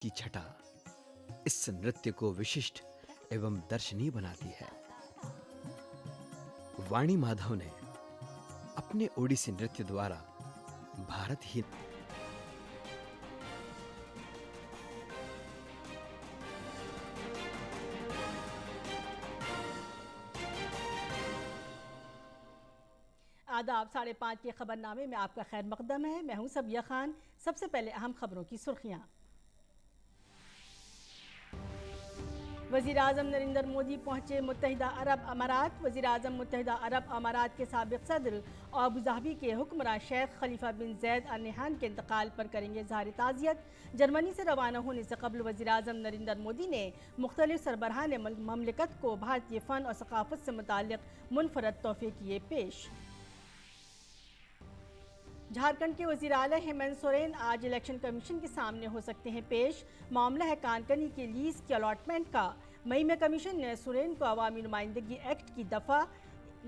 की छटा इस नृत्य को विशिष्ट एवं दर्शनीय बनाती है। वाणी माधव ने अपने ओडिसी नृत्य द्वारा भारत ही आदाब 5:30 के खबरनामे में आपका खैर मकदम है। मैं हूं सबिया खान। सबसे पहले अहम खबरों की सुर्खियां। वज़ीर आज़म नरेंद्र मोदी पहुंचे मुत्तहिदा अरब अमारात। वज़ीर आज़म मुत्तहिदा अरब अमारात के साबिक़ सदर और अबूधाबी के हुक्मरां शेख खलीफा बिन ज़ैद अल नहयान के इंतकाल पर करेंगे इज़हार ताज़ियत। जर्मनी से रवाना होने से कबल वज़ीर आज़म नरेंद्र मोदी ने मुख्तलिफ सरबराहान ममलिकत को भारतीय फ़न और सक़ाफ़त से मुताल्लिक़ मुनफ़रद तोहफ़े किए पेश। झारखंड के वज़ीर आला हेमंत सोरेन आज इलेक्शन कमीशन के सामने हो सकते हैं पेश। मामला है कानकनी के लीज के अलॉटमेंट का। मई में कमीशन ने सोरेन को अवामी नुमाइंदगी एक्ट की दफ़ा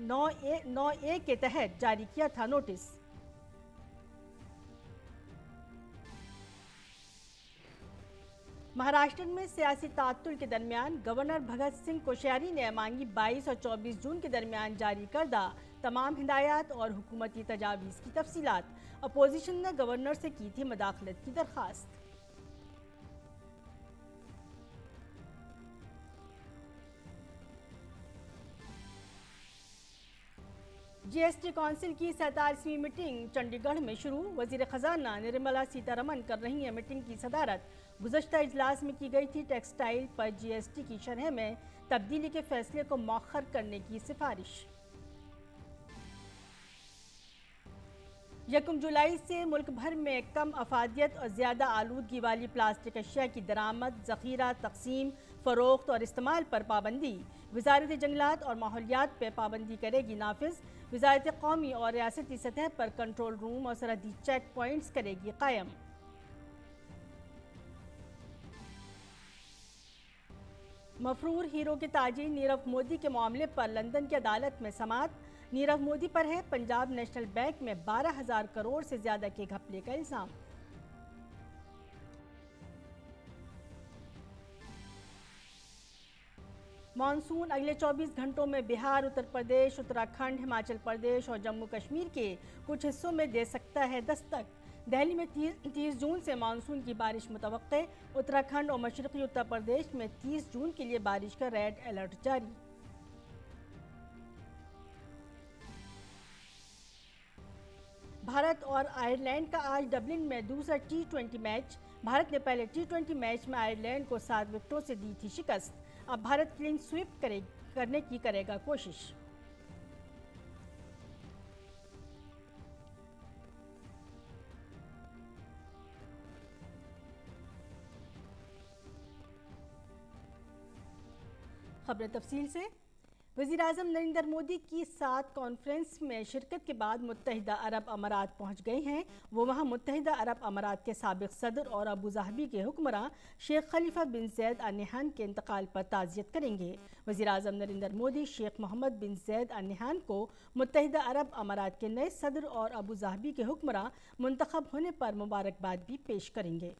9A के तहत जारी किया था नोटिस। महाराष्ट्र में सियासी ताअत्तुल के दरमियान गवर्नर भगत सिंह कोश्यारी ने मांगी 22 और 24 जून के दरमियान जारी करदा तमाम हिदायत और हुकूमती तजावीज़ की तफसीलात। अपोजिशन ने गवर्नर से की थी मदाखलत की दरख्वास्त। जीएसटी काउंसिल की 47वीं मीटिंग चंडीगढ़ में शुरू। वज़ीर ख़जाना निर्मला सीतारमण कर रही हैं मीटिंग की सदारत। गुज़श्ता इजलास में की गई थी टेक्सटाइल पर जीएसटी की शरह में तब्दीली के फैसले को मौखर करने की सिफारिश। 1 जुलाई से मुल्क भर में कम अफादियत और ज़्यादा आलूदगी वाली प्लास्टिक अशिया की दरामद, ज़ख़ीरा, तक़सीम, फ़रोख्त और इस्तेमाल पर पाबंदी। वज़ारत जंगलात और माहौलियात पर पाबंदी करेगी नाफिज। वज़ारत कौमी और रियासती सतह पर कंट्रोल रूम और सरहदी चेक पॉइंट्स करेगी कायम। मफरूर हीरो के ताजिर नीरव मोदी के मामले पर लंदन की अदालत में समाअत। नीरव मोदी पर है पंजाब नेशनल बैंक में 12,000 करोड़ से ज्यादा के घपले का इल्जाम। मानसून अगले 24 घंटों में बिहार, उत्तर प्रदेश, उत्तराखंड, हिमाचल प्रदेश और जम्मू कश्मीर के कुछ हिस्सों में दे सकता है दस्तक। दिल्ली में 30 जून से मानसून की बारिश मुतवक्के। उत्तराखंड और मशरक़ी उत्तर प्रदेश में 30 जून के लिए बारिश का रेड अलर्ट जारी। भारत और आयरलैंड का आज डबलिन में दूसरा T20 मैच। भारत ने पहले T20 मैच में आयरलैंड को 7 विकेटों से दी थी शिकस्त। अब भारत क्लीन स्वीप करने की करेगा कोशिश। खबरें तफसील से। वज़ीर आज़म नरेंद्र मोदी की 7 कॉन्फ्रेंस में शिरकत के बाद मुत्तहिदा अरब अमारात पहुंच गए हैं। वो वहां मुत्तहिदा अरब अमारात के साबिक़ सदर और अबूधाबी के हुक्मरां शेख खलीफा बिन ज़ैद अल नहयान के इंतकाल पर ताज़ियत करेंगे। वज़ीर आज़म नरेंद्र मोदी शेख मोहम्मद बिन ज़ैद अल नहयान को मुत्तहिदा अरब अमारात के नए सदर और अबूधाबी के हुक्मरां मुंतखब होने पर मुबारकबाद भी पेश करेंगे।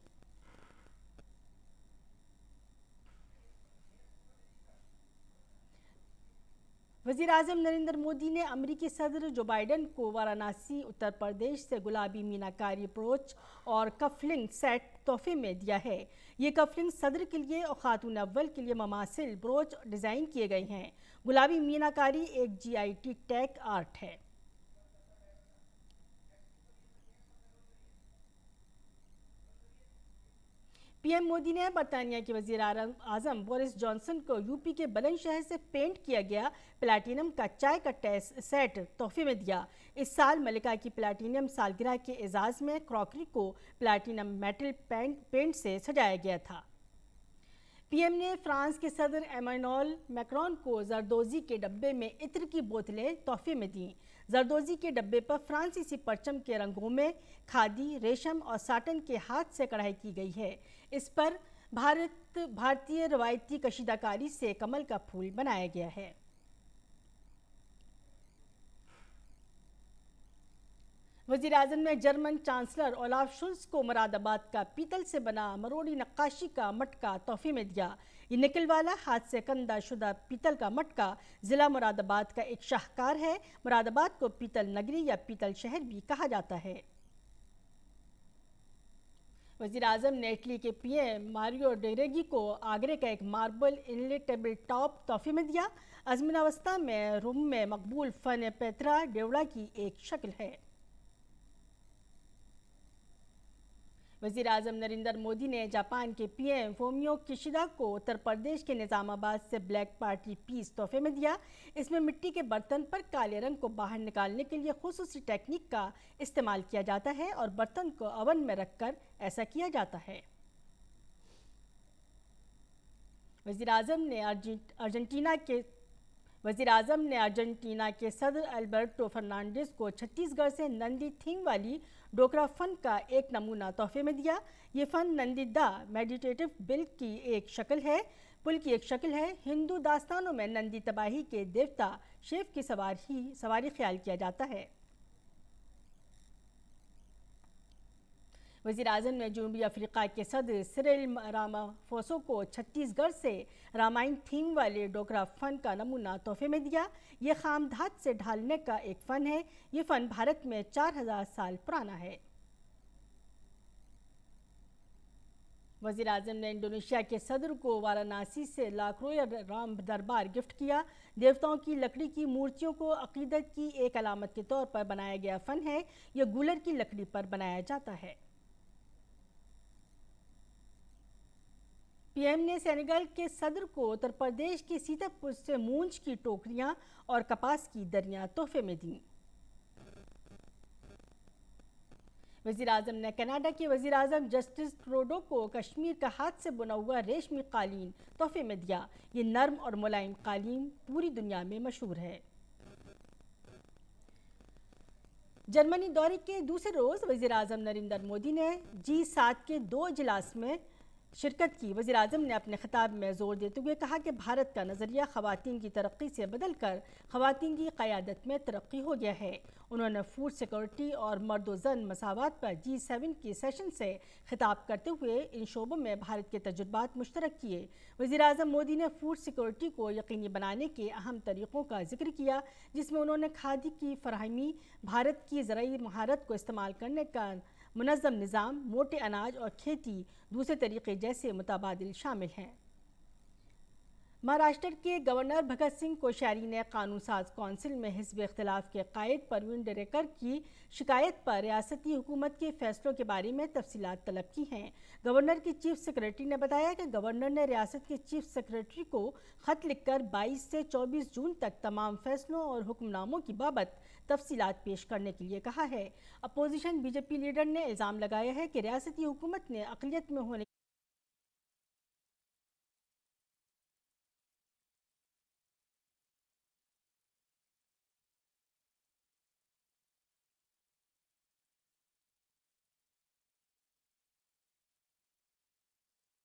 वज़ीर आज़म नरेंद्र मोदी ने अमरीकी सदर जो बाइडन को वाराणसी, उत्तर प्रदेश से गुलाबी मीनाकारी ब्रोच और कफलिंग सेट तोहफे में दिया है। ये कफलिंग सदर के लिए और खातून अव्वल के लिए ममासिल ब्रोच डिज़ाइन किए गए हैं। गुलाबी मीनाकारी एक GIT टैग आर्ट है। पीएम मोदी ने बरतानिया के वज़ीर आज़म बोरिस जॉनसन को यूपी के बुलंदशहर से पेंट किया गया प्लैटिनम का चाय का टेस्ट सेट तोहफे में दिया। इस साल मलिका की प्लैटिनम सालगिरह के एजाज़ में क्रॉकरी को प्लैटिनम मेटल पेंट से सजाया गया था। पीएम ने फ्रांस के सदर एमानुएल मैक्रोन को जरदोजी के डब्बे में इत्र की बोतलें तोहफे में दी। जरदोजी के डब्बे पर फ्रांसीसी परचम के रंगों में खादी, रेशम और साटन के हाथ से कढ़ाई की गई है। इस पर भारतीय रवायती कशीदाकारी से कमल का फूल बनाया गया है। वज़ीर-ए-आज़म ने जर्मन चांसलर ओलाफ शुल्स को मुरादाबाद का पीतल से बना मरोड़ी नक्काशी का मटका तोहफे में दिया। ये निकल वाला हाथ से कंदा शुदा पीतल का मटका ज़िला मुरादाबाद का एक शाहकार है। मुरादाबाद को पीतल नगरी या पीतल शहर भी कहा जाता है। वज़ीर-ए-आज़म ने इटली के पीएम मारियो ड्रेगी को आगरे का एक मार्बल इनलेट टेबल टॉप तोहफे में दिया। अज़मीनावस्था में रोम में मकबूल फ़न पेत्रा डेवड़ा की एक शक्ल है। वज़ीर-ए-आज़म नरेंद्र मोदी ने जापान के पीएम फोमियो किशिदा को उत्तर प्रदेश के निज़ामाबाद से ब्लैक पार्टी पीस तोहफे में दिया। इसमें मिट्टी के बर्तन पर काले रंग को बाहर निकालने के लिए खुसूसी टेक्निक का इस्तेमाल किया जाता है और बर्तन को ओवन में रखकर ऐसा किया जाता है। वज़ीर-ए-आज़म ने अर्जेंटीना के सदर अल्बर्टो फर्नांडिस को छत्तीसगढ़ से नंदी थीम वाली डोकरा फन का एक नमूना तोहफे में दिया। ये फन नंदी द मेडिटेटिव पुल की एक शक्ल है। हिंदू दास्तानों में नंदी तबाही के देवता शिव की सवारी ख्याल किया जाता है। वज़ीर-ए-आज़म ने जनूबी अफ्रीका के सदर सिरिल रामाफोसा को छत्तीसगढ़ से रामायण थीम वाले डोकरा फ़न का नमूना तोहफे में दिया। ये खाम धात से ढालने का एक फ़न है। ये फ़न भारत में 4000 साल पुराना है। वज़ीर-ए-आज़म ने इंडोनेशिया के सदर को वाराणसी से लाक्रोया राम दरबार गिफ्ट किया। देवताओं की लकड़ी की मूर्तियों को अकीदत की एक अलामत के तौर पर बनाया गया फ़न है। यह गूलर की लकड़ी पर बनाया जाता है। पीएम ने सेनेगल के सदर को उत्तर प्रदेश के सीतापुर से मूंज की टोकरियां और कपास की दरियां तोहफे में दी। वज़ीर-ए-आज़म ने कनाडा के वज़ीर-ए-आज़म जस्टिन ट्रूडो को कश्मीर का हाथ से बुना हुआ रेशमी कालीन तोहफे में दिया। ये नर्म और मुलायम कालीन पूरी दुनिया में मशहूर है। जर्मनी दौरे के दूसरे रोज वज़ीर-ए-आज़म नरेंद्र मोदी ने G7 के 2 इजलास में शिरकत की। वज़ीर-ए-आज़म ने अपने खिताब में जोर देते हुए कहा कि भारत का नज़रिया ख़वातीन की तरक्की से बदलकर ख़वातीन की क़यादत में तरक्की हो गया है। उन्होंने फूड सिक्योरिटी और मर्द व ज़न मसावत पर G7 के सेशन से खिताब करते हुए इन शोबों में भारत के तजुर्बात मुश्तरक किए। वज़ीर-ए-आज़म मोदी ने फूड सिक्योरिटी को यकीनी बनाने के अहम तरीक़ों का जिक्र किया, जिसमें उन्होंने खादी की फराहमी, भारत की ज़राई महारत को इस्तेमाल करने का मुनज़्ज़म निज़ाम, मोटे अनाज और खेती दूसरे तरीक़े जैसे मुतबादिल शामिल हैं। महाराष्ट्र के गवर्नर भगत सिंह कोश्यारी ने कानून साज कौंसिल में हिज़्ब इख्तिलाफ के कायद परवीन डेरेकर की शिकायत पर रियासती हुकूमत के फैसलों के बारे में तफसीलात तलब की हैं। गवर्नर की चीफ सेक्रेटरी ने बताया कि गवर्नर ने रियासत के चीफ सेक्रेटरी को ख़त लिखकर 22 से 24 जून तक तमाम फैसलों और हुक्मनामों की बाबत तफसीलात पेश करने के लिए कहा है। अपोजिशन बीजेपी लीडर ने इल्ज़ाम लगाया है कि रियासती हुकूमत ने अक़लियत में होने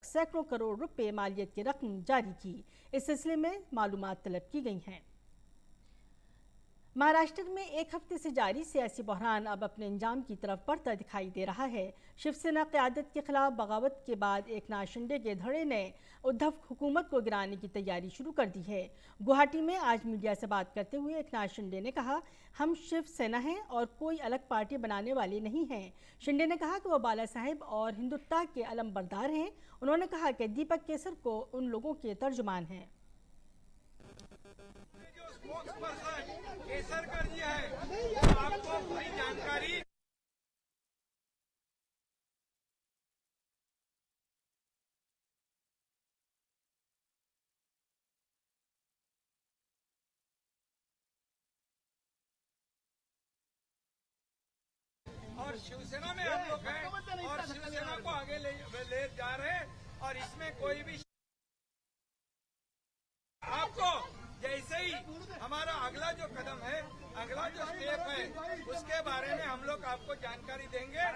सैकड़ों करोड़ रुपए मालियत की रकम जारी की। इस सिलसिले में मालूमात तलब की गई हैं। महाराष्ट्र में एक हफ्ते से जारी सियासी बहरान अब अपने अंजाम की तरफ बढ़ता दिखाई दे रहा है। शिवसेना क़यादत के खिलाफ बगावत के बाद एकनाथ शिंदे के धड़े ने उद्धव हुकूमत को गिराने की तैयारी शुरू कर दी है। गुवाहाटी में आज मीडिया से बात करते हुए एकनाथ शिंदे ने कहा, हम शिवसेना हैं और कोई अलग पार्टी बनाने वाले नहीं हैं। शिंदे ने कहा कि वो बाला साहेब और हिंदुत्व के अलमबरदार हैं। उन्होंने कहा कि दीपक केसर को उन लोगों के तर्जुमान हैं। केसर कर दिया है, आपको पूरी जानकारी और शिवसेना में हम लोग हैं और शिवसेना को आगे ले जा रहे हैं और इसमें कोई भी आपको जैसे ही हमारा अगला जो कदम है, अगला जो स्टेप है, उसके बारे में हम लोग आपको जानकारी देंगे।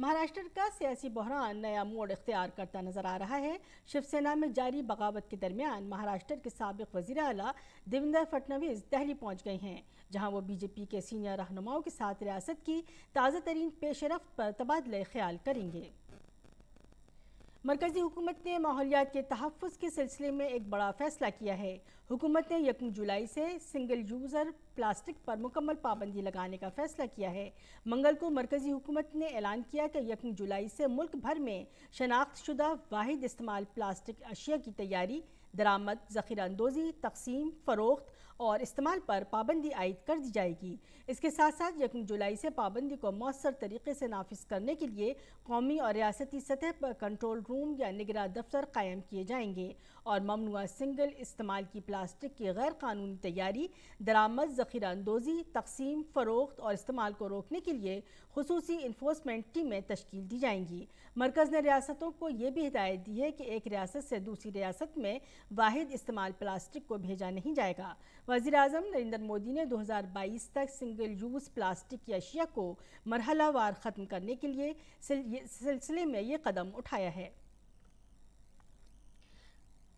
مہاراشٹر کا سیاسی بحران نیا موڑ اختیار کرتا نظر آ رہا ہے۔ شیو سینا میں جاری بغاوت کے درمیان مہاراشٹر کے سابق وزیر اعلیٰ دیویندر فڈنویس دہلی پہنچ گئے ہیں، جہاں وہ بی جے پی کے سینئر رہنماؤں کے ساتھ ریاست کی تازہ ترین پیش رفت پر تبادلہ خیال کریں گے۔ مرکزی حکومت نے ماحولیات کے تحفظ کے سلسلے میں ایک بڑا فیصلہ کیا ہے۔ حکومت نے 1 جولائی سے سنگل یوزر پلاسٹک پر مکمل پابندی لگانے کا فیصلہ کیا ہے۔ منگل کو مرکزی حکومت نے اعلان کیا کہ 1 جولائی سے ملک بھر میں شناخت شدہ واحد استعمال پلاسٹک اشیاء کی تیاری، درآمد، ذخیرہ اندوزی، تقسیم، فروخت اور استعمال پر پابندی عائد کر دی جائے گی۔ اس کے ساتھ ساتھ 1 جولائی سے پابندی کو مؤثر طریقے سے نافذ کرنے کے لیے قومی اور ریاستی سطح پر کنٹرول روم یا نگراں دفتر قائم کیے جائیں گے اور ممنوعہ سنگل استعمال کی پلاسٹک کی غیر قانونی تیاری، درآمد، ذخیرہ اندوزی، تقسیم، فروخت اور استعمال کو روکنے کے لیے خصوصی انفورسمنٹ ٹیمیں تشکیل دی جائیں گی۔ مرکز نے ریاستوں کو یہ بھی ہدایت دی ہے کہ ایک ریاست سے دوسری ریاست میں واحد استعمال پلاسٹک کو بھیجا نہیں جائے گا۔ وزیر اعظم نریندر مودی نے 2022 تک سنگل یوز پلاسٹک کی اشیاء کو مرحلہ وار ختم کرنے کے لیے سلسلے میں یہ قدم اٹھایا ہے۔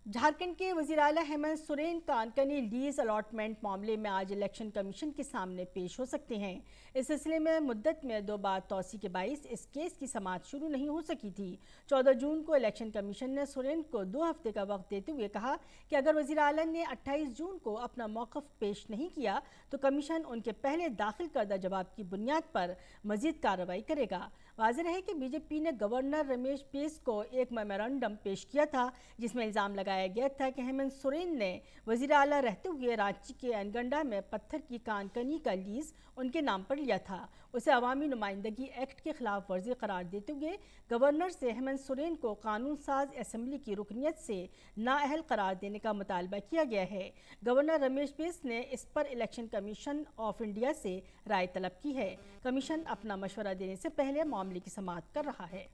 جھارکھنڈ کے وزیر اعلیٰ ہیمنت سورین کانکنی لیز الاٹمنٹ معاملے میں آج الیکشن کمیشن کے سامنے پیش ہو سکتے ہیں۔ اس سلسلے میں مدت میں 2 بار توسیع کے باعث اس کیس کی سماعت شروع نہیں ہو سکی تھی۔ 14 جون کو الیکشن کمیشن نے سورین کو 2 ہفتے کا وقت دیتے ہوئے کہا کہ اگر وزیر اعلیٰ نے 28 جون کو اپنا موقف پیش نہیں کیا تو کمیشن ان کے پہلے داخل کردہ جواب کی بنیاد پر مزید کارروائی کرے گا۔ واضح ہے کہ بی جے پی نے گورنر رمیش بیس کو ایک میمورنڈم پیش کیا تھا جس میں الزام لگایا گیا تھا کہ ہیمنت سورین نے وزیر اعلیٰ رہتے ہوئے رانچی کے اینگنڈا میں پتھر کی کان کنی کا لیز ان کے نام پر لیا تھا۔ اسے عوامی نمائندگی ایکٹ کے خلاف ورزی قرار دیتے ہوئے گورنر سے ہیمنت سورین کو قانون ساز اسمبلی کی رکنیت سے نااہل قرار دینے کا مطالبہ کیا گیا ہے۔ گورنر رمیش بیس نے اس پر الیکشن کمیشن آف انڈیا سے رائے طلب کی ہے۔ کمیشن اپنا مشورہ دینے سے پہلے معاملے کی سماعت کر رہا ہے۔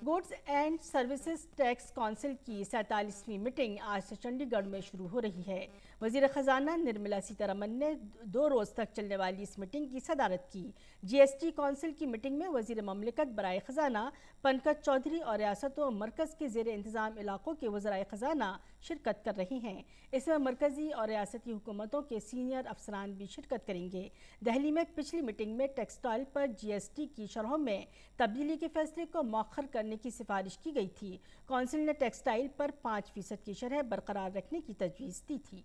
Goods and services tax council کی 47ویں میٹنگ آج سے چنڈی گڑھ میں شروع ہو رہی ہے۔ وزیر خزانہ نرملا سیتارمن نے 2 روز تک چلنے والی اس میٹنگ کی صدارت کی۔ جی ایس ٹی کونسل کی میٹنگ میں وزیر مملکت برائے خزانہ پنکج چودھری اور ریاستوں اور مرکز کے زیر انتظام علاقوں کے وزرائے خزانہ شرکت کر رہے ہیں۔ اس میں مرکزی اور ریاستی حکومتوں کے سینئر افسران بھی شرکت کریں گے۔ دہلی میں پچھلی میٹنگ میں ٹیکسٹائل پر جی ایس ٹی کی شرحوں میں تبدیلی کے فیصلے کو مؤخر کرنے کی سفارش کی گئی تھی۔ کونسل نے ٹیکسٹائل پر 5% کی شرح برقرار رکھنے کی تجویز دی تھی۔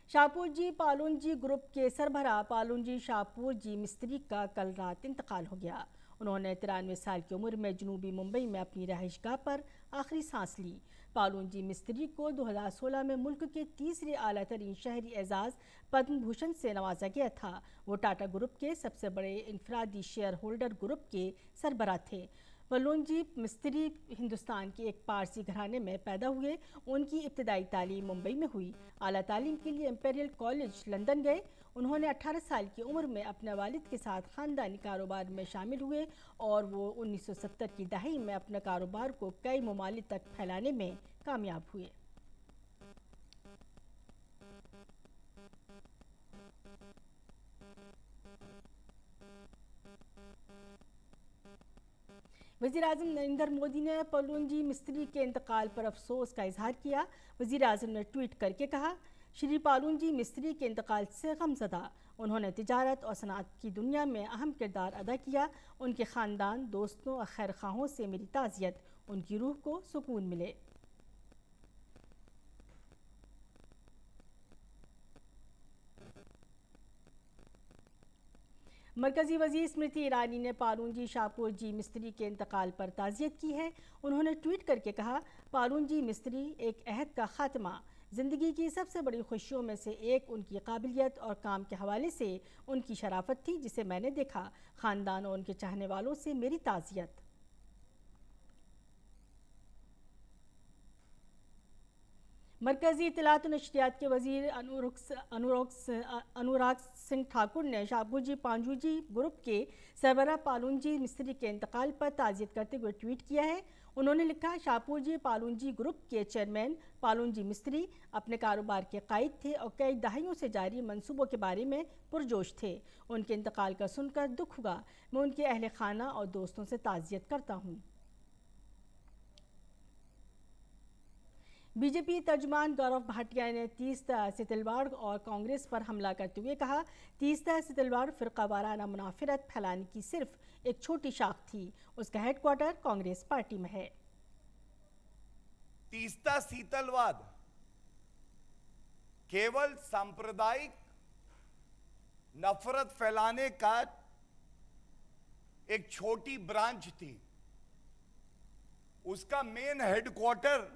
شاپور جی پالون جی گروپ کے سربراہ پالون جی شاپور جی مستری کا کل رات انتقال ہو گیا۔ انہوں نے 93 سال کی عمر میں جنوبی ممبئی میں اپنی رہائش گاہ پر آخری سانس لی۔ پالون جی مستری کو 2016 میں ملک کے تیسرے اعلیٰ ترین شہری اعزاز پدم بھوشن سے نوازا گیا تھا۔ وہ ٹاٹا گروپ کے سب سے بڑے انفرادی شیئر ہولڈر گروپ کے سربراہ تھے۔ پالون جی مستری ہندوستان کے ایک پارسی گھرانے میں پیدا ہوئے۔ ان کی ابتدائی تعلیم ممبئی میں ہوئی۔ اعلیٰ تعلیم کے لیے امپیریل کالج لندن گئے۔ انہوں نے 18 سال کی عمر میں اپنے والد کے ساتھ خاندانی کاروبار میں شامل ہوئے اور وہ 1970 کی دہائی میں اپنے کاروبار کو کئی ممالک تک پھیلانے میں کامیاب ہوئے۔ وزیر اعظم نریندر مودی نے پالون جی مستری کے انتقال پر افسوس کا اظہار کیا۔ وزیر اعظم نے ٹویٹ کر کے کہا، شری پالون جی مستری کے انتقال سے غمزدہ۔ انہوں نے تجارت اور صنعت کی دنیا میں اہم کردار ادا کیا۔ ان کے خاندان، دوستوں اور خیر خواہوں سے میری تعزیت۔ ان کی روح کو سکون ملے۔ مرکزی وزیر اسمرتی ایرانی نے پالون جی شاپور جی مستری کے انتقال پر تعزیت کی ہے۔ انہوں نے ٹویٹ کر کے کہا، پالون جی مستری ایک عہد کا خاتمہ۔ زندگی کی سب سے بڑی خوشیوں میں سے ایک ان کی قابلیت اور کام کے حوالے سے ان کی شرافت تھی جسے میں نے دیکھا۔ خاندان اور ان کے چاہنے والوں سے میری تعزیت۔ مرکزی اطلاعات و نشریات کے وزیر انوراگ سنگھ ٹھاکر نے شاپور جی پانجو جی گروپ کے سربراہ پالون جی مستری کے انتقال پر تعزیت کرتے ہوئے ٹویٹ کیا ہے۔ उन्होंने लिखा, शाहपुर पालूंजी ग्रुप के चेयरमैन पालूंजी मिस्त्री अपने कारोबार के कायद थे और कई दहाइयों से जारी मंसूबों के बारे में पुरजोश थे। उनके इंतकाल का सुनकर दुख हुआ। मैं उनके अहल खाना और दोस्तों से ताज़ियत करता हूँ। बीजेपी तर्जुमान गौरव भाटिया ने तीस्ता सितलवाड़ और कांग्रेस पर हमला करते हुए कहा, तीस्ता सितलवाड़ फिरका वाराना मुनाफिरत फैलाने की सिर्फ एक छोटी शाख थी। उसका हेडक्वार्टर कांग्रेस पार्टी में है। तीस्ता सीतलवाड़ केवल सांप्रदायिक नफरत फैलाने का एक छोटी ब्रांच थी। उसका मेन हेडक्वार्टर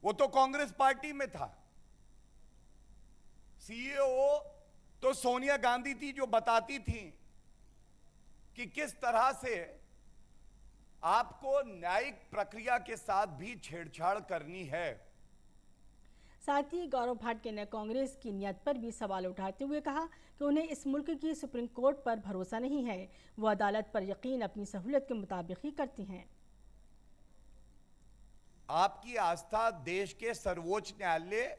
वो तो कांग्रेस पार्टी में था। सीईओ तो सोनिया गांधी थी, जो बताती थी कि किस तरह से आपको न्यायिक प्रक्रिया के साथ भी छेड़छाड़ करनी है। साथ ही गौरव भाटिया ने कांग्रेस की नीयत पर भी सवाल उठाते हुए कहा कि उन्हें इस मुल्क की सुप्रीम कोर्ट पर भरोसा नहीं है। वो अदालत पर यकीन अपनी सहूलियत के मुताबिक ही करती हैं। आपकी आस्था देश के सर्वोच्च न्यायालय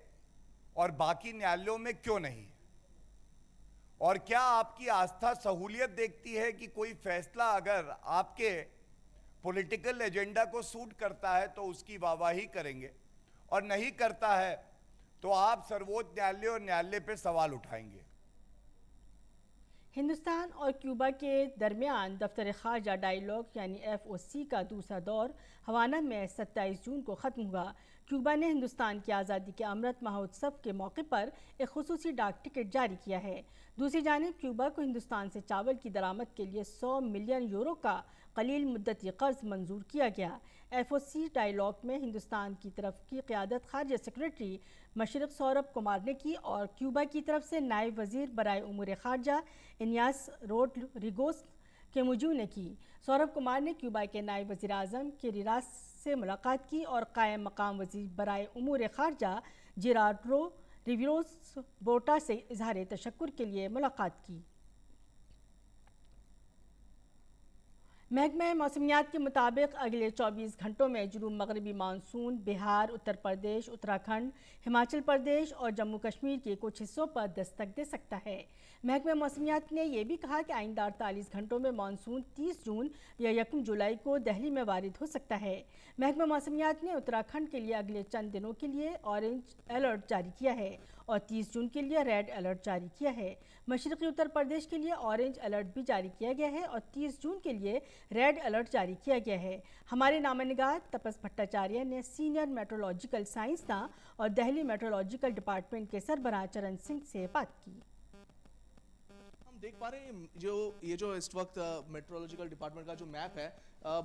और बाकी न्यायालयों में क्यों नहीं है? और क्या आपकी आस्था सहूलियत देखती है कि कोई फैसला अगर आपके पॉलिटिकल एजेंडा को सूट करता है तो उसकी वाहवाही करेंगे, और नहीं करता है तो आप सर्वोच्च न्यायालय और न्यायालय पे सवाल उठाएंगे? हिंदुस्तान और क्यूबा के दरमियान दफ्तर खारजा डायलॉग यानी FOC का दूसरा दौर हवाना में 27 जून को ख़त्म हुआ। क्यूबा ने हिंदुस्तान की आज़ादी के अमृत महोत्सव के मौके पर एक खुसूसी डाक टिकट जारी किया है। दूसरी जानिब क्यूबा को हिंदुस्तान से चावल की दरामद के लिए 100 मिलियन यूरो का कलील मुद्दती कर्ज मंजूर किया गया। FOC डायलॉग में हिंदुस्तान की तरफ की क़यादत खारजा सेक्रेटरी मशरक़ सौरभ कुमार ने की और क्यूबा की तरफ से नायब वज़ीर बराए उमूर खारजा इनियास रोड्रिगोस केमुजू ने की। सौरभ कुमार ने क्यूबा के नायब वज़ीर आज़म केरिरास से मुलाकात की और कायम मकाम वज़ीर बराए उमूर खारजा जिरार्डो रिविरोस बोटा से इजहार तशक्कुर के लिए मुलाकात की। महकमा मौसमियात के मुताबिक अगले 24 घंटों में जुनूब मगरबी मानसून बिहार, उत्तर प्रदेश, उत्तराखंड, हिमाचल प्रदेश और जम्मू कश्मीर के कुछ हिस्सों पर दस्तक दे सकता है। महकमा मौसमियात ने यह भी कहा कि आइंदा 48 घंटों में मानसून 30 जून या 1 जुलाई को दिल्ली में वारिद हो सकता है। महकमा मौसमियात ने उत्तराखंड के लिए अगले चंद दिनों के लिए ऑरेंज अलर्ट जारी किया है और 30 जून के लिए रेड अलर्ट जारी किया है। मशरक़ी उत्तर प्रदेश के लिए ऑरेंज अलर्ट भी जारी किया गया है और 30 जून के लिए रेड अलर्ट जारी किया गया है। हमारे नामनिगार तपस भट्टाचार्य ने सीनियर मेट्रोलॉजिकल साइंसदान और दिल्ली मेट्रोलॉजिकल डिपार्टमेंट के सरबराह चरण सिंह से बात की। हम देख पा रहे हैं ये जो इस वक्त मेट्रोलॉजिकल डिपार्टमेंट का जो मैप है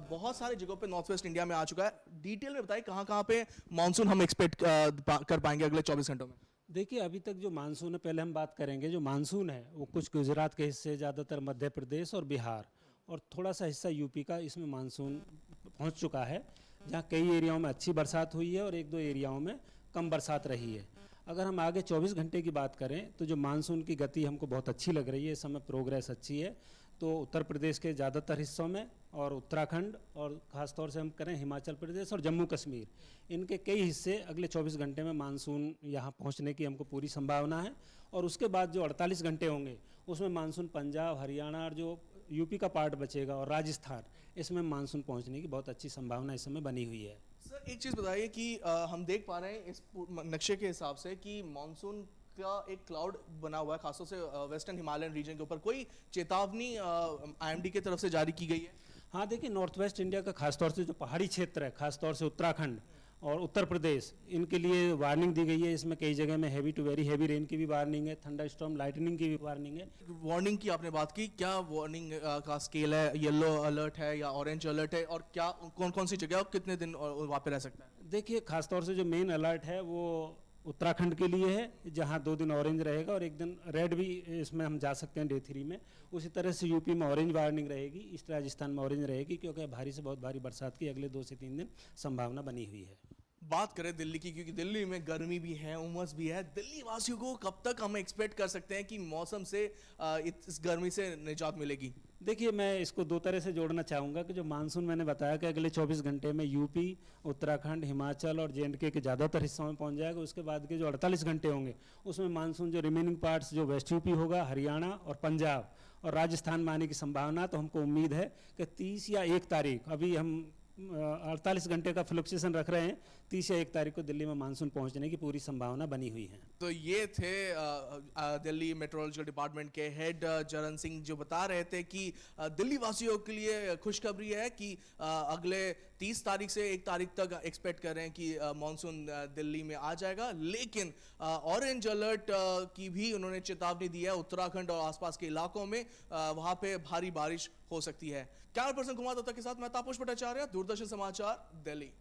बहुत सारी जगहों पे नॉर्थ वेस्ट इंडिया में आ चुका है। डिटेल में बताइए कहाँ पे मानसून हम एक्सपेक्ट कर पाएंगे अगले 24 घंटों में? देखिए, अभी तक जो मानसून है, पहले हम बात करेंगे जो मानसून है वो कुछ गुजरात के हिस्से, ज़्यादातर मध्य प्रदेश और बिहार और थोड़ा सा हिस्सा यूपी का, इसमें मानसून पहुंच चुका है, जहां कई एरियाओं में अच्छी बरसात हुई है और 1-2 एरियाओं में कम बरसात रही है। अगर हम आगे 24 घंटे की बात करें तो जो मानसून की गति हमको बहुत अच्छी लग रही है, इस समय प्रोग्रेस अच्छी है। तो उत्तर प्रदेश के ज़्यादातर हिस्सों में और उत्तराखंड और ख़ास तौर से हम करें हिमाचल प्रदेश और जम्मू कश्मीर, इनके कई हिस्से अगले 24 घंटे में मानसून यहाँ पहुँचने की हमको पूरी संभावना है। और उसके बाद जो 48 घंटे होंगे उसमें मानसून पंजाब, हरियाणा और जो यूपी का पार्ट बचेगा और राजस्थान, इसमें मानसून पहुँचने की बहुत अच्छी संभावना इस समय बनी हुई है। सर एक चीज़ बताइए कि हम देख पा रहे हैं इस नक्शे के हिसाब से कि मानसून का एक क्लाउड बना हुआ है खासतौर से वेस्टर्न हिमालयन रीजन के ऊपर। कोई चेतावनी IMD की तरफ से जारी की गई है? हाँ, देखिए, नॉर्थ वेस्ट इंडिया का खासतौर से जो पहाड़ी क्षेत्र है, खासतौर से उत्तराखंड और उत्तर प्रदेश, इनके लिए वार्निंग दी गई है। इसमें कई जगह में heavy to very heavy rain की भी वार्निंग है, थंडर स्टॉर्म, लाइटनिंग की भी वार्निंग है। वार्निंग की आपने बात की, क्या वार्निंग का स्केल है? येलो अलर्ट है या ऑरेंज अलर्ट है? और क्या कौन कौन सी जगह और कितने दिन वहाँ पे रह सकता है? देखिए, खासतौर से जो मेन अलर्ट है वो उत्तराखंड के लिए है, जहां 2 दिन ऑरेंज रहेगा और 1 दिन रेड भी इसमें हम जा सकते हैं डे 3 में। उसी तरह से यूपी में ऑरेंज वार्निंग रहेगी, ईस्ट राजस्थान में ऑरेंज रहेगी, क्योंकि भारी से बहुत भारी बरसात की अगले 2 से 3 दिन संभावना बनी हुई है। बात करें दिल्ली की, क्योंकि दिल्ली में गर्मी भी है, उमस भी है, दिल्ली वासियों को कब तक हम एक्सपेक्ट कर सकते हैं कि मौसम से इस गर्मी से निजात मिलेगी? देखिए, मैं इसको दो तरह से जोड़ना चाहूँगा कि जो मानसून मैंने बताया कि अगले 24 घंटे में यूपी, उत्तराखंड, हिमाचल और जेएंडके के ज़्यादातर हिस्सों में पहुँच जाएगा। उसके बाद के जो 48 घंटे होंगे उसमें मानसून जो रिमेनिंग पार्ट्स जो वेस्ट यूपी होगा, हरियाणा और पंजाब और राजस्थान में आने की संभावना। तो हमको उम्मीद है कि 30 या 1 तारीख, अभी हम 48 घंटे का फ्लक्चुएशन रख रहे हैं, 30 या 1 तारीख को दिल्ली में मानसून पहुंचने की पूरी संभावना बनी हुई है। तो ये थे दिल्ली मेट्रोलॉजिकल डिपार्टमेंट के हेड चरण सिंह, जो बता रहे थे कि दिल्ली वासियों के लिए खुशखबरी है कि अगले 30 तारीख से 1 तारीख तक एक्सपेक्ट कर रहे हैं कि मानसून दिल्ली में आ जाएगा। लेकिन ऑरेंज अलर्ट की भी उन्होंने चेतावनी दी है। उत्तराखंड और आसपास के इलाकों में वहां पे भारी बारिश हो सकती है। कैमरा पर्सन कुमार दत्ता के साथ मैं तापस भट्टाचार्य, दूरदर्शन समाचार, दिल्ली।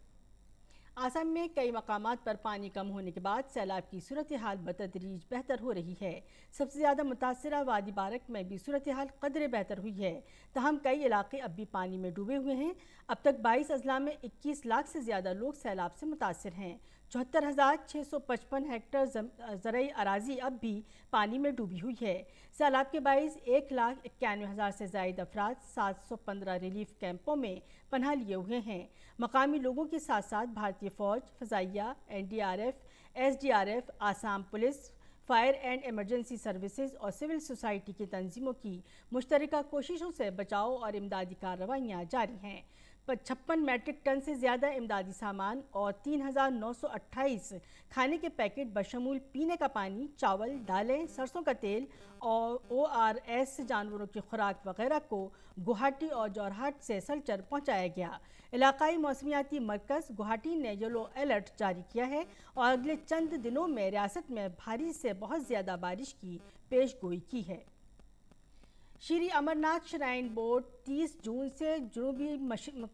असम में कई मकामात पर पानी कम होने के बाद सैलाब की सूरत हाल बतदरीज बेहतर हो रही है। सबसे ज़्यादा मुतासरा वादी बारक में भी सूरत हाल कदरे बेहतर हुई है, तहम कई इलाके अब भी पानी में डूबे हुए हैं। अब तक 22 अजला में 21 लाख से ज़्यादा लोग सैलाब से मुतासर हैं। 74,655 हेक्टर ज़रई अराजी अब भी पानी में डूबी हुई है। सैलाब के बाइस 1,91,000 से ज़ायद अफराद 715 रिलीफ कैंपों में पनाह लिए हुए हैं। मकामी लोगों के साथ साथ भारतीय फ़ौज, फ़ज़ाइया, NDRF, SDRF, Assam police, fire and emergency services और सिविल सोसाइटी की तंजीमों की मुश्तरका कोशिशों से बचाव और इमदादी कार्रवाइयाँ जारी हैं। 56 मैट्रिक टन से ज़्यादा इमदादी सामान और 3,928 खाने के पैकेट बशमूल पीने का पानी, चावल, दालें, सरसों का तेल और ORS जानवरों की खुराक वगैरह को गुवाहाटी और जोरहाट से सलचर पहुंचाया गया। इलाकाई मौसमियाती मरकज़ गुवाहाटी ने येलो अलर्ट जारी किया है और अगले चंद दिनों में रियासत में भारी से बहुत ज़्यादा बारिश की पेशगोई की है। श्री अमरनाथ श्राइन बोर्ड 30 जून से जनूबी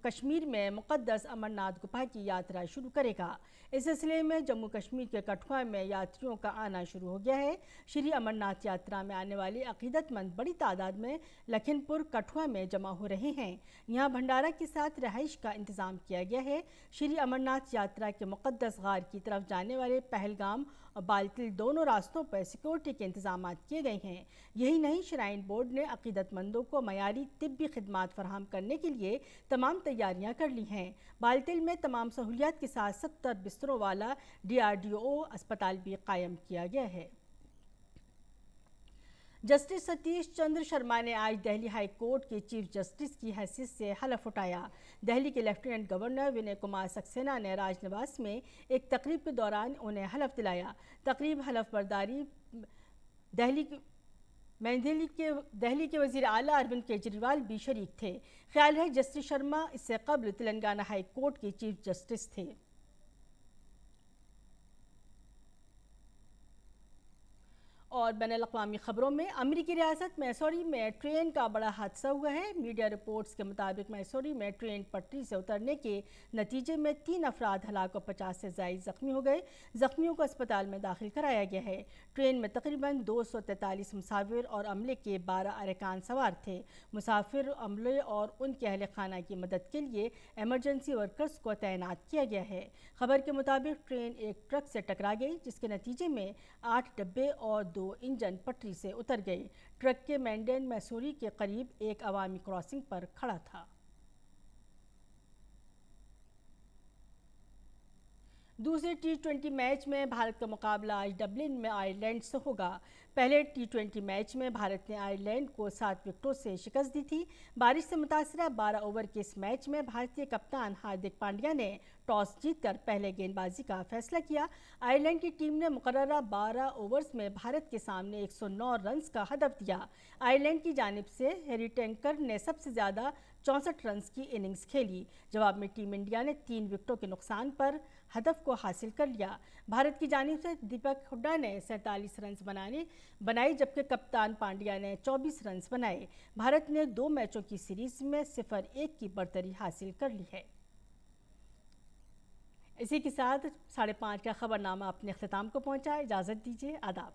कश्मीर में मुक़द्दस अमरनाथ गुफा की यात्रा शुरू करेगा। इस सिलसिले में जम्मू कश्मीर के कठुआ में यात्रियों का आना शुरू हो गया है। श्री अमरनाथ यात्रा में आने वाले अक़ीदतमंद बड़ी तादाद में लखनपुर कठुआ में जमा हो रहे हैं। यहाँ भंडारा के साथ रहाइश का इंतज़ाम किया गया है। श्री अमरनाथ यात्रा के मुक़द्दस गार की तरफ जाने वाले पहलगाम और बालतिल दोनों रास्तों पर सिक्योरिटी के इंतजाम किए गए हैं। यही नहीं, श्राइन बोर्ड ने अक़ीदतमंदों को मयारी तिब्बी खिदमात फराहम करने के लिए तमाम तैयारियां कर ली हैं। बालतिल में तमाम सहूलियात के साथ 70 बिस्तरों वाला DRDO अस्पताल भी कायम किया गया है। जस्टिस सतीश चंद्र शर्मा ने आज दिल्ली हाई कोर्ट के चीफ जस्टिस की हैसियत से हलफ उठाया। दिल्ली के लेफ्टिनेंट गवर्नर विनय कुमार सक्सेना ने राजनिवास में एक तकरीब के दौरान उन्हें हलफ दिलाया। तकरीब हलफ बर्दारी दिल्ली के वज़ीर आला अरविंद केजरीवाल भी शरीक थे। ख्याल है जस्टिस शर्मा इससे कबल तेलंगाना हाई कोर्ट के चीफ जस्टिस थे। और बैनुल-अक़वामी खबरों में अमेरिकी रियासत मैसूरी में ट्रेन का बड़ा हादसा हुआ है। मीडिया रिपोर्ट्स के मुताबिक मैसूरी में ट्रेन पटरी से उतरने के नतीजे में 3 अफराद हलाक और 50 से ज़ायद ज़ख्मी हो गए। ज़ख्मियों को अस्पताल में दाखिल कराया गया है। ट्रेन में तकरीबन 243 मुसाफिर और अमले के 12 अरकान सवार थे। मुसाफिर, अमले और उनके अहल खाना की मदद के लिए एमरजेंसी वर्कर्स को तैनात किया गया है। खबर के मुताबिक ट्रेन एक ट्रक से टकरा गई, जिसके नतीजे में 8 डब्बे और 2 इंजन पटरी से उतर गए। ट्रक के मैंडेन मैसूरी के करीब एक अवामी क्रॉसिंग पर खड़ा था। दूसरे T20 मैच में भारत का मुकाबला आज डबलिन में आयरलैंड से होगा। पहले T20 मैच में भारत ने आयरलैंड को 7 विकेटों से शिकस्त दी थी। बारिश से मुतासरा 12 ओवर के इस मैच में भारतीय कप्तान हार्दिक पांड्या ने टॉस जीतकर पहले गेंदबाजी का फैसला किया। आयरलैंड की टीम ने मुकर्ररा 12 ओवर्स में भारत के सामने 109 रन्स का हदफ दिया। आयरलैंड की जानिब से हैरी टैंकर ने सबसे ज़्यादा 64 रन्स की इनिंग्स खेली। जवाब में टीम इंडिया ने 3 विकेटों के नुकसान पर हदफ को हासिल कर लिया। भारत की जानिब से दीपक हुड्डा ने 47 रन्स बनाए, जबकि कप्तान पांड्या ने 24 रन्स बनाए। भारत ने 2 मैचों की सीरीज में 0-1 की बरतरी हासिल कर ली है। इसी के साथ 5:30 का खबरनामा अपने अख्ताम को पहुंचा। इजाज़त दीजिए, आदाब।